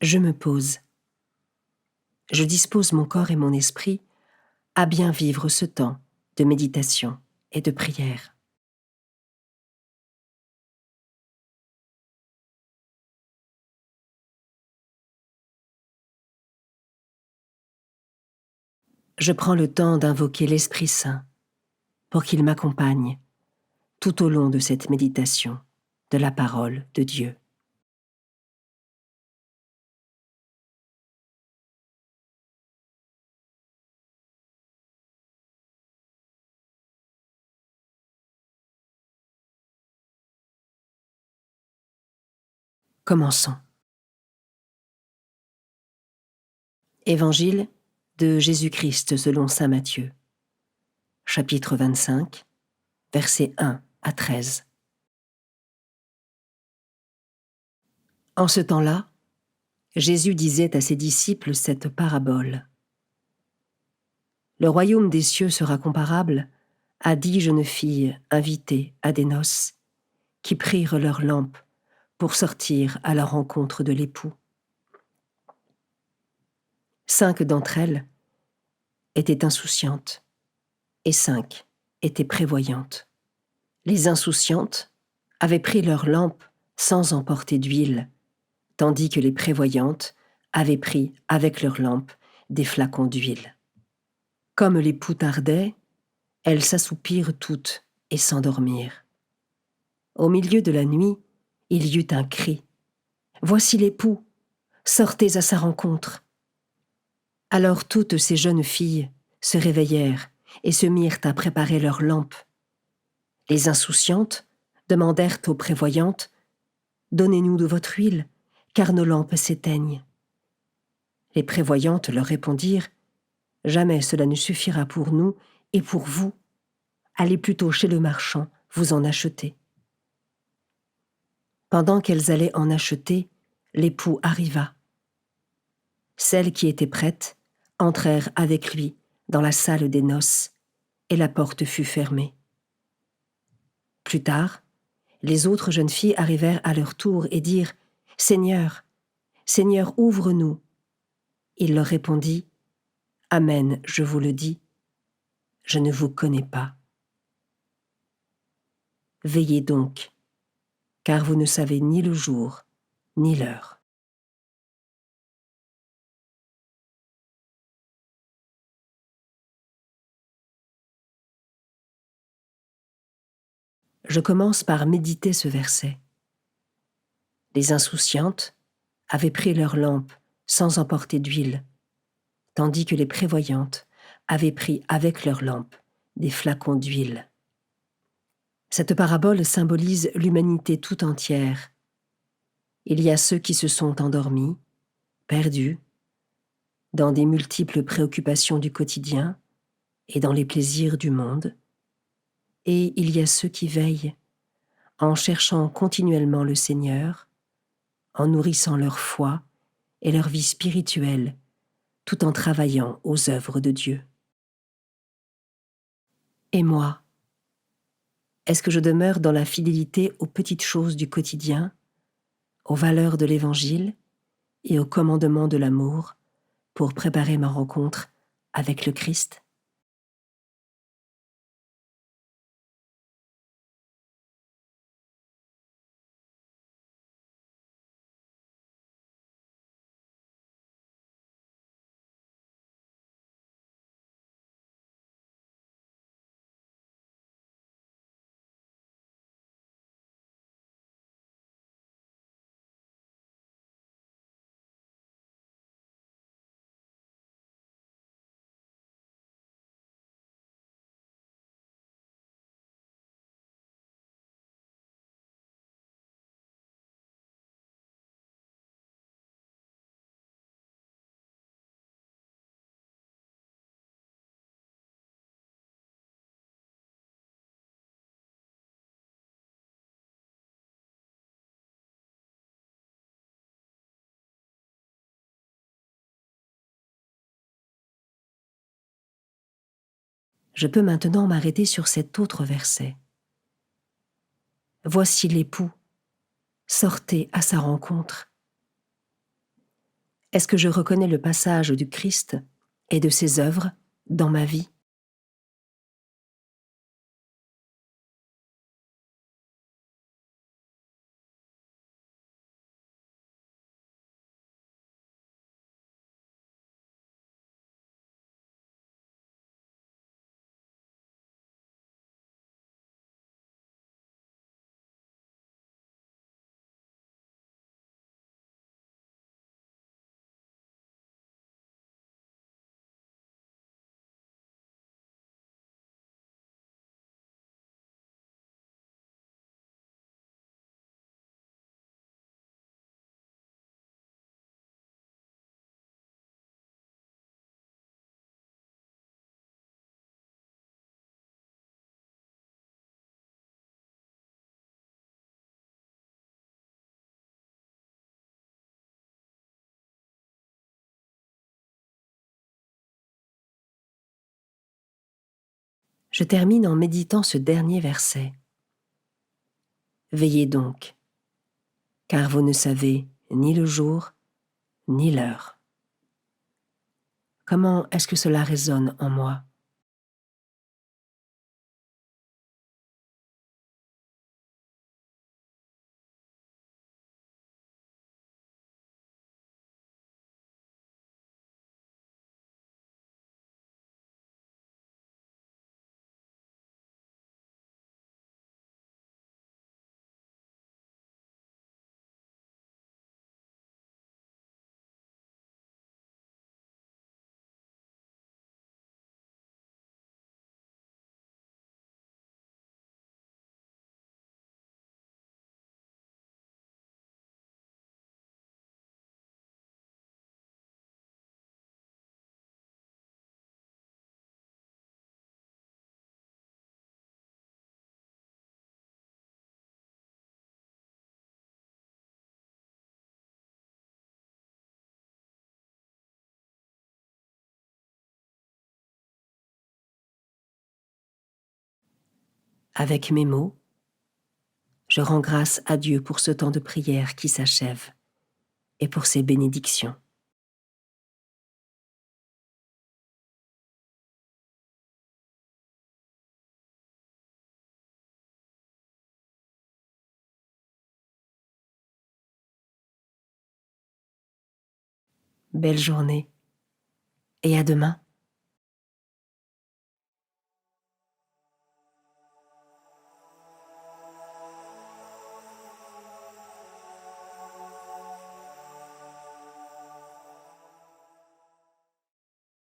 Je me pose. Je dispose mon corps et mon esprit à bien vivre ce temps de méditation et de prière. Je prends le temps d'invoquer l'Esprit Saint pour qu'il m'accompagne tout au long de cette méditation de la parole de Dieu. Commençons. Évangile de Jésus-Christ selon saint Matthieu, chapitre 25, versets 1 à 13. En ce temps-là, Jésus disait à ses disciples cette parabole. Le royaume des cieux sera comparable à 10 jeunes filles invitées à des noces qui prirent leurs lampes pour sortir à la rencontre de l'époux. 5 d'entre elles étaient insouciantes et 5 étaient prévoyantes. Les insouciantes avaient pris leurs lampes sans emporter d'huile, tandis que les prévoyantes avaient pris avec leurs lampes des flacons d'huile. Comme l'époux tardait, elles s'assoupirent toutes et s'endormirent. Au milieu de la nuit, il y eut un cri. « Voici l'époux, sortez à sa rencontre !» Alors toutes ces jeunes filles se réveillèrent et se mirent à préparer leurs lampes. Les insouciantes demandèrent aux prévoyantes « Donnez-nous de votre huile, car nos lampes s'éteignent. » Les prévoyantes leur répondirent « Jamais cela ne suffira pour nous et pour vous. Allez plutôt chez le marchand, vous en acheter. » Pendant qu'elles allaient en acheter, l'époux arriva. Celles qui étaient prêtes entrèrent avec lui dans la salle des noces, et la porte fut fermée. Plus tard, les autres jeunes filles arrivèrent à leur tour et dirent « Seigneur, Seigneur, ouvre-nous !» Il leur répondit « Amen, je vous le dis, je ne vous connais pas. Veillez donc, car vous ne savez ni le jour, ni l'heure. » Je commence par méditer ce verset. Les insouciantes avaient pris leurs lampes sans emporter d'huile, tandis que les prévoyantes avaient pris avec leurs lampes des flacons d'huile. Cette parabole symbolise l'humanité tout entière. Il y a ceux qui se sont endormis, perdus, dans des multiples préoccupations du quotidien et dans les plaisirs du monde, et il y a ceux qui veillent, en cherchant continuellement le Seigneur, en nourrissant leur foi et leur vie spirituelle, tout en travaillant aux œuvres de Dieu. Et moi, est-ce que je demeure dans la fidélité aux petites choses du quotidien, aux valeurs de l'Évangile et aux commandements de l'amour pour préparer ma rencontre avec le Christ ? Je peux maintenant m'arrêter sur cet autre verset. Voici l'époux, sortez à sa rencontre. Est-ce que je reconnais le passage du Christ et de ses œuvres dans ma vie? Je termine en méditant ce dernier verset. Veillez donc, car vous ne savez ni le jour ni l'heure. Comment est-ce que cela résonne en moi? Avec mes mots, je rends grâce à Dieu pour ce temps de prière qui s'achève et pour ses bénédictions. Belle journée et à demain.